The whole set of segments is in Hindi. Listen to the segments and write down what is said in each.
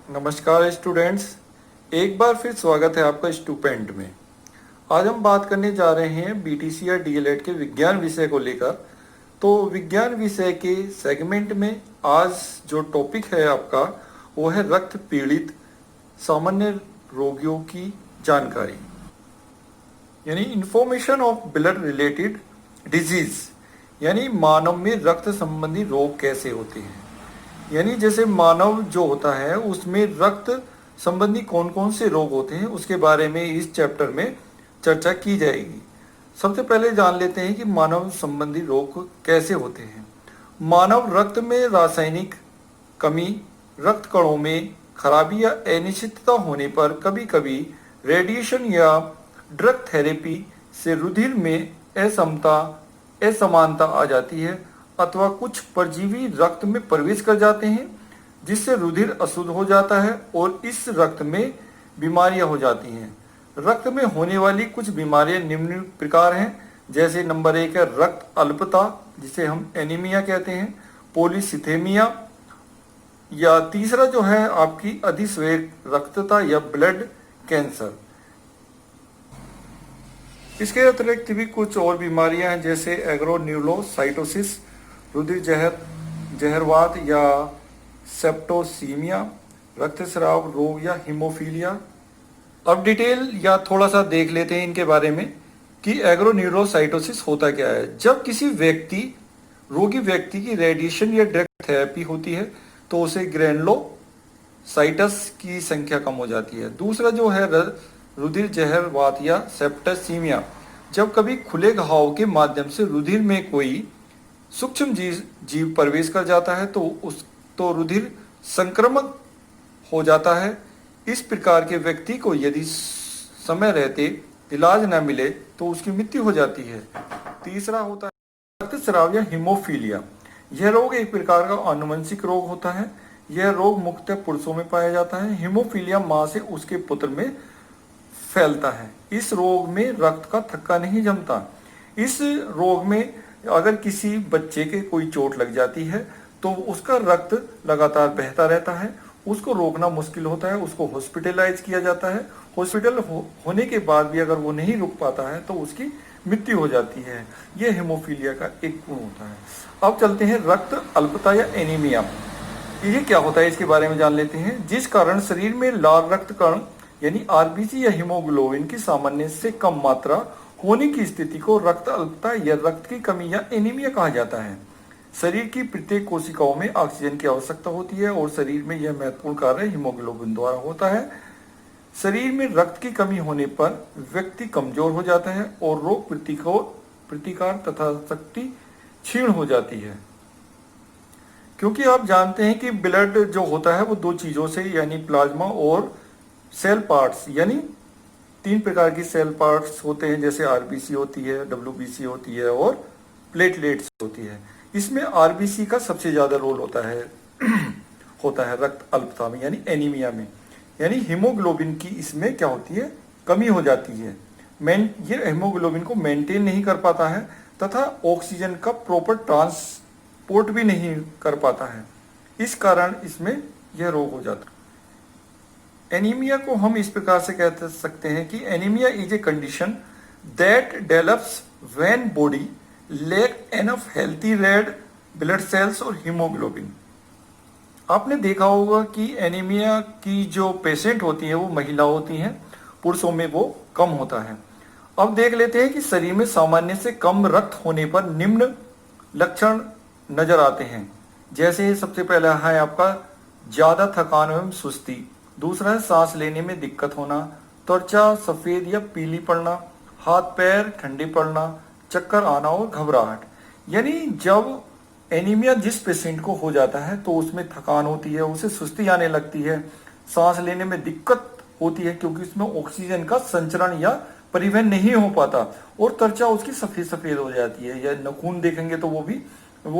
नमस्कार स्टूडेंट्स, एक बार फिर स्वागत है आपका स्टूपेंट में। आज हम बात करने जा रहे हैं बीटीसी या डीएलएड के विज्ञान विषय को लेकर। तो विज्ञान विषय के सेगमेंट में आज जो टॉपिक है आपका वो है रक्त पीड़ित सामान्य रोगियों की जानकारी, यानी information of blood related disease, यानी मानव में रक्त संबंधी रोग कैसे होते हैं। यानी जैसे मानव जो होता है उसमें रक्त संबंधी कौन कौन से रोग होते हैं उसके बारे में इस चैप्टर में चर्चा की जाएगी। सबसे पहले जान लेते हैं कि मानव संबंधी रोग कैसे होते हैं। मानव रक्त में रासायनिक कमी, रक्त कणों में खराबी या अनिश्चितता होने पर कभी कभी रेडिएशन या ड्रग थेरेपी से रुधिर में असमानता आ जाती है, अथवा कुछ परजीवी रक्त में प्रवेश कर जाते हैं जिससे रुधिर अशुद्ध हो जाता है और इस रक्त में बीमारियां हो जाती हैं। रक्त में होने वाली कुछ बीमारियां निम्न प्रकार हैं, जैसे नंबर 1 है रक्त अल्पता, जिसे हम एनीमिया कहते हैं, पॉलीसिथेमिया, या तीसरा जो है आपकी अधिश्वेत रक्तता या ब्लड कैंसर। इसके अतिरिक्त भी कुछ और बीमारियां हैं जैसे एग्रोन्यूरोसाइटोसिस, रुधिर जहरवात या सेप्टोसीमिया, रक्तस्राव रोग या हीमोफीलिया। अब डिटेल या थोड़ा सा देख लेते हैं इनके बारे में कि एग्रोन्यूरोसाइटोसिस होता क्या है। जब किसी रोगी व्यक्ति की रेडिएशन या ड्रग थेरेपी होती है तो उसे ग्रैनुलोसाइटस की संख्या कम हो जाती है। दूसरा जो है रुधिर जहरवात या सेप्टोसीमिया, जब कभी खुले घाव के माध्यम से रुधिर में कोई सूक्ष्म जीव प्रवेश कर जाता है तो रुधिर संक्रमक हो जाता है। इस प्रकार के व्यक्ति को यदि समय रहते इलाज न मिले तो उसकी मृत्यु हो जाती है। तीसरा होता है रक्तस्राव या हीमोफीलिया। यह रोग एक प्रकार का आनुवंशिक रोग होता है। यह रोग मुख्यतः पुरुषों में पाया जाता है। हीमोफीलिया मां से उसके पुत्र में फैलता है। इस रोग में रक्त का थक्का नहीं जमता। इस रोग में अगर किसी बच्चे के कोई चोट लग जाती है तो उसका रक्त लगातार बहता रहता है, उसको रोकना मुश्किल होता है, उसको हॉस्पिटलाइज किया जाता है। हॉस्पिटल होने के बाद भी अगर वो नहीं रुक पाता है तो उसकी मृत्यु हो जाती है। यह हीमोफीलिया का एक गुण होता है। अब चलते हैं रक्त अल्पता या एनीमिया। ये क्या होता है इसके बारे में जान लेते हैं। जिस कारण शरीर में लाल रक्त कण यानी आरबीसी या हीमोग्लोबिन की सामान्य से कम मात्रा होने की स्थिति को रक्त अल्पता या रक्त की कमी या एनीमिया कहा जाता है। शरीर की प्रत्येक कोशिकाओं में ऑक्सीजन की आवश्यकता होती है और शरीर में यह महत्वपूर्ण कार्य हीमोग्लोबिन द्वारा होता है। शरीर में रक्त की कमी होने पर व्यक्ति कमजोर हो जाता है और रोग प्रतिकार तथा शक्ति क्षीण हो जाती है। क्योंकि आप जानते हैं कि ब्लड जो होता है वो दो चीजों से यानी प्लाज्मा और सेल पार्ट्स, यानी 3 प्रकार की सेल पार्ट्स होते हैं, जैसे आरबीसी होती है, डब्ल्यूबीसी होती है और प्लेटलेट्स होती है। इसमें आरबीसी का सबसे ज्यादा रोल होता है रक्त अल्पता में यानी एनीमिया में, यानी हीमोग्लोबिन की इसमें क्या होती है, कमी हो जाती है। ये हीमोग्लोबिन को मेंटेन नहीं कर पाता है तथा ऑक्सीजन का प्रॉपर ट्रांसपोर्ट भी नहीं कर पाता है। इस कारण इसमें यह रोग हो जाता है। एनीमिया को हम इस प्रकार से कह सकते हैं कि anaemia is a condition that develops when body lack enough healthy red blood cells और हीमोग्लोबिन। आपने देखा होगा कि एनीमिया की जो पेशेंट होती है वो महिला होती हैं, पुरुषों में वो कम होता है। अब देख लेते हैं कि शरीर में सामान्य से कम रक्त होने पर निम्न लक्षण नजर आते हैं। जैसे सबसे पहला है आपका ज्यादा थकान एवं सुस्ती। दूसरा है सांस लेने में दिक्कत होना, त्वचा सफेद या पीली पड़ना, हाथ पैर ठंडे पड़ना, चक्कर आना और घबराहट। यानी जब एनीमिया जिस पेशेंट को हो जाता है तो उसमें थकान होती है, उसे सुस्ती आने लगती है, सांस लेने में दिक्कत होती है क्योंकि उसमें ऑक्सीजन का संचरण या परिवहन नहीं हो पाता, और त्वचा उसकी सफेद सफेद हो जाती है, या नखून देखेंगे तो वो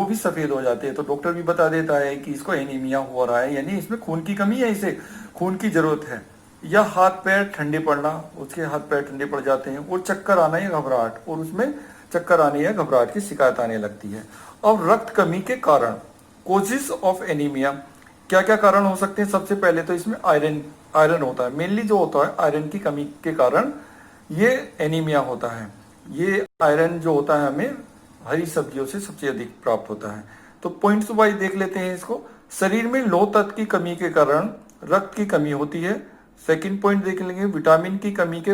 भी सफेद हो जाते हैं। तो डॉक्टर भी बता देता है कि इसको एनीमिया हो रहा है, यानी इसमें खून की कमी है, इसे खून की जरूरत है। या हाथ पैर ठंडे पड़ना, उसके हाथ पैर ठंडे पड़ जाते हैं, और चक्कर आना या घबराहट, और उसमें चक्कर आने या घबराहट की शिकायत आने लगती है। अब रक्त कमी के कारण, कोजेस ऑफ एनीमिया, क्या क्या कारण हो सकते हैं? सबसे पहले तो इसमें आयरन आयरन होता है, मेनली जो होता है आयरन की कमी के कारण ये एनीमिया होता है। ये आयरन जो होता है हमें हरी सब्जियों से सबसे अधिक प्राप्त होता है। तो पॉइंट्स वाइज देख लेते हैं इसको। शरीर में लौह तत्व की कमी के कारण रक्त की कमी होती है। सेकंड पॉइंट देख लेंगे, विटामिन की कमी के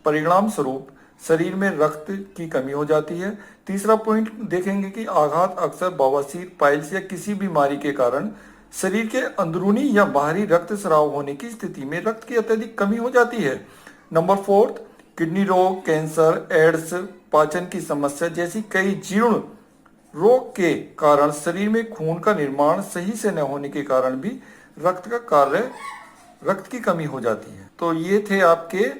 परिणाम स्वरूप शरीर में रक्त की कमी हो जाती है। तीसरा पॉइंट देखेंगे कि आघात अक्सर बवासीर, पाइल्स या किसी बीमारी के कारण शरीर के अंदरूनी या बाहरी रक्तस्राव होने की स्थिति में रक्त की अत्यधिक कमी हो जाती है। नंबर फोर्थ, किडनी रोग, कैंसर, एड्स, पाचन की समस्या जैसी कई जीर्ण रोग के कारण शरीर में खून का निर्माण सही से न होने के कारण भी रक्त की कमी हो जाती है। तो ये थे आपके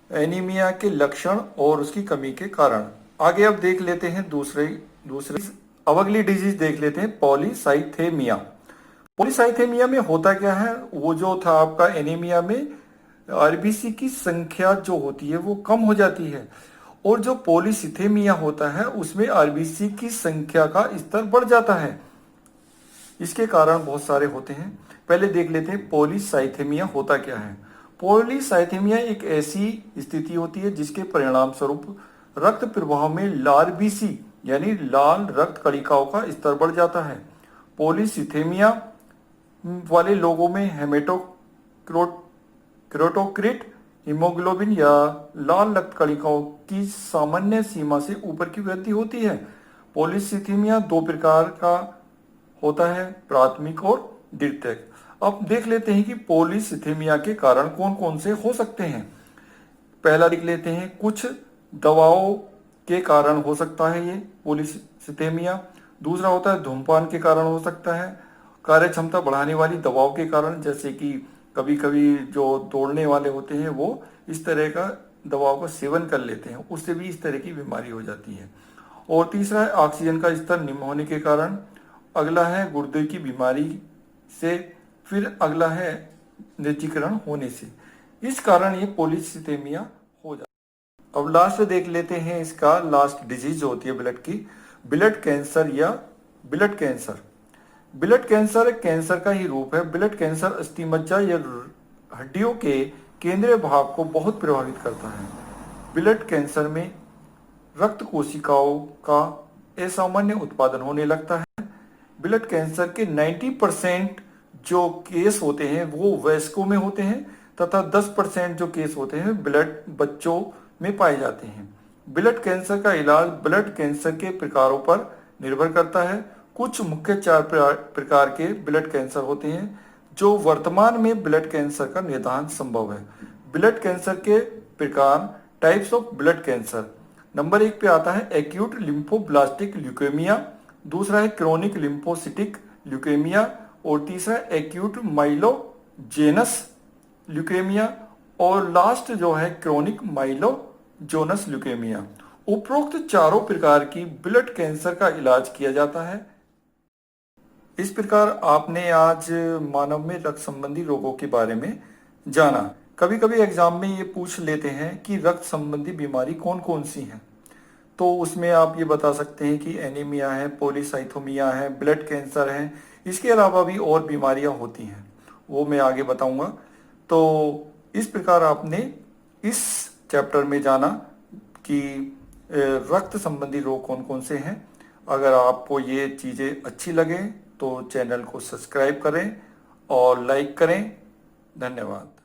एनीमिया के लक्षण और उसकी कमी के कारण। आगे अब देख लेते हैं दूसरे अब अगली डिजीज देख लेते हैं, पॉलीसाइथेमिया। पॉलीसाइथेमिया में होता क्या है? वो जो था आपका एनीमिया में आरबीसी की संख्या जो होती है वो कम हो जाती है, और जो पॉलीसिथेमिया होता है उसमें आरबीसी की संख्या का स्तर बढ़ जाता है। इसके कारण बहुत सारे होते हैं। पहले देख लेते हैं पॉलीसाइथेमिया होता क्या है। पॉलीसाइथेमिया एक ऐसी स्थिति होती है जिसके परिणाम स्वरूप रक्त प्रवाह में लारबीसी यानी लाल रक्त कणिकाओं का स्तर बढ़ जाता है। पॉलीसिथेमिया वाले लोगों में हेमेटोक्रिट हीमोग्लोबिन या लाल रक्त कणिकाओं की सामान्य सीमा से ऊपर की वृद्धि होती है। पॉलीसिथेमिया दो प्रकार का होता है, प्राथमिक और द्वितीयक। अब देख लेते हैं कि पॉलीसिथेमिया के कारण कौन कौन से हो सकते हैं। पहला देख लेते हैं, कुछ दवाओं के कारण हो सकता है ये पॉलीसिथेमिया। दूसरा होता है धूम्रपान के कारण हो सकता है, कार्य क्षमता बढ़ाने वाली दवाओं के कारण, जैसे कि कभी कभी जो दौड़ने वाले होते हैं वो इस तरह का दवाओं का सेवन कर लेते हैं, उससे भी इस तरह की बीमारी हो जाती है। और तीसरा है ऑक्सीजन का स्तर निम्न होने के कारण। अगला है गुर्दे की बीमारी से। फिर अगला है निर्जलीकरण होने से। इस कारण ये पॉलीसिथेमिया हो जाता है। अब लास्ट देख लेते हैं इसका लास्ट डिजीज होती है ब्लड की, ब्लड कैंसर या ब्लड कैंसर। ब्लड कैंसर एक कैंसर का ही रूप है। ब्लड कैंसर अस्थिमज्जा या हड्डियों के केंद्रीय भाग को बहुत प्रभावित करता है। ब्लड कैंसर में रक्त कोशिकाओं का असामान्य उत्पादन होने लगता है। ब्लड कैंसर के 90% जो केस होते हैं वो वयस्कों में होते हैं तथा 10% जो केस होते हैं ब्लड बच्चों में पाए जाते हैं। ब्लड कैंसर का इलाज ब्लड कैंसर के प्रकारों पर निर्भर करता है। कुछ मुख्य 4 प्रकार के ब्लड कैंसर होते हैं जो वर्तमान में ब्लड कैंसर का निदान संभव है। ब्लड कैंसर के प्रकार, types of blood cancer. Number 1 पे आता है एक्यूट लिम्फोब्लास्टिक ल्यूकेमिया, दूसरा है क्रोनिक लिम्फोसिटिक ल्यूकेमिया, और तीसरा एक्यूट माइलोजेनस ल्यूकेमिया, और लास्ट जो है क्रोनिक माइलोजेनस ल्यूकेमिया। उपरोक्त चारों प्रकार की ब्लड कैंसर का इलाज किया जाता है। इस प्रकार आपने आज मानव में रक्त संबंधी रोगों के बारे में जाना। कभी कभी एग्जाम में ये पूछ लेते हैं कि रक्त संबंधी बीमारी कौन कौन सी हैं, तो उसमें आप ये बता सकते हैं कि एनीमिया है, पॉलीसाइथोमिया है, ब्लड कैंसर है। इसके अलावा भी और बीमारियां होती हैं, वो मैं आगे बताऊंगा। तो इस प्रकार आपने इस चैप्टर में जाना कि रक्त संबंधी रोग कौन कौन से हैं। अगर आपको ये चीज़ें अच्छी लगे तो चैनल को सब्सक्राइब करें और लाइक करें। धन्यवाद।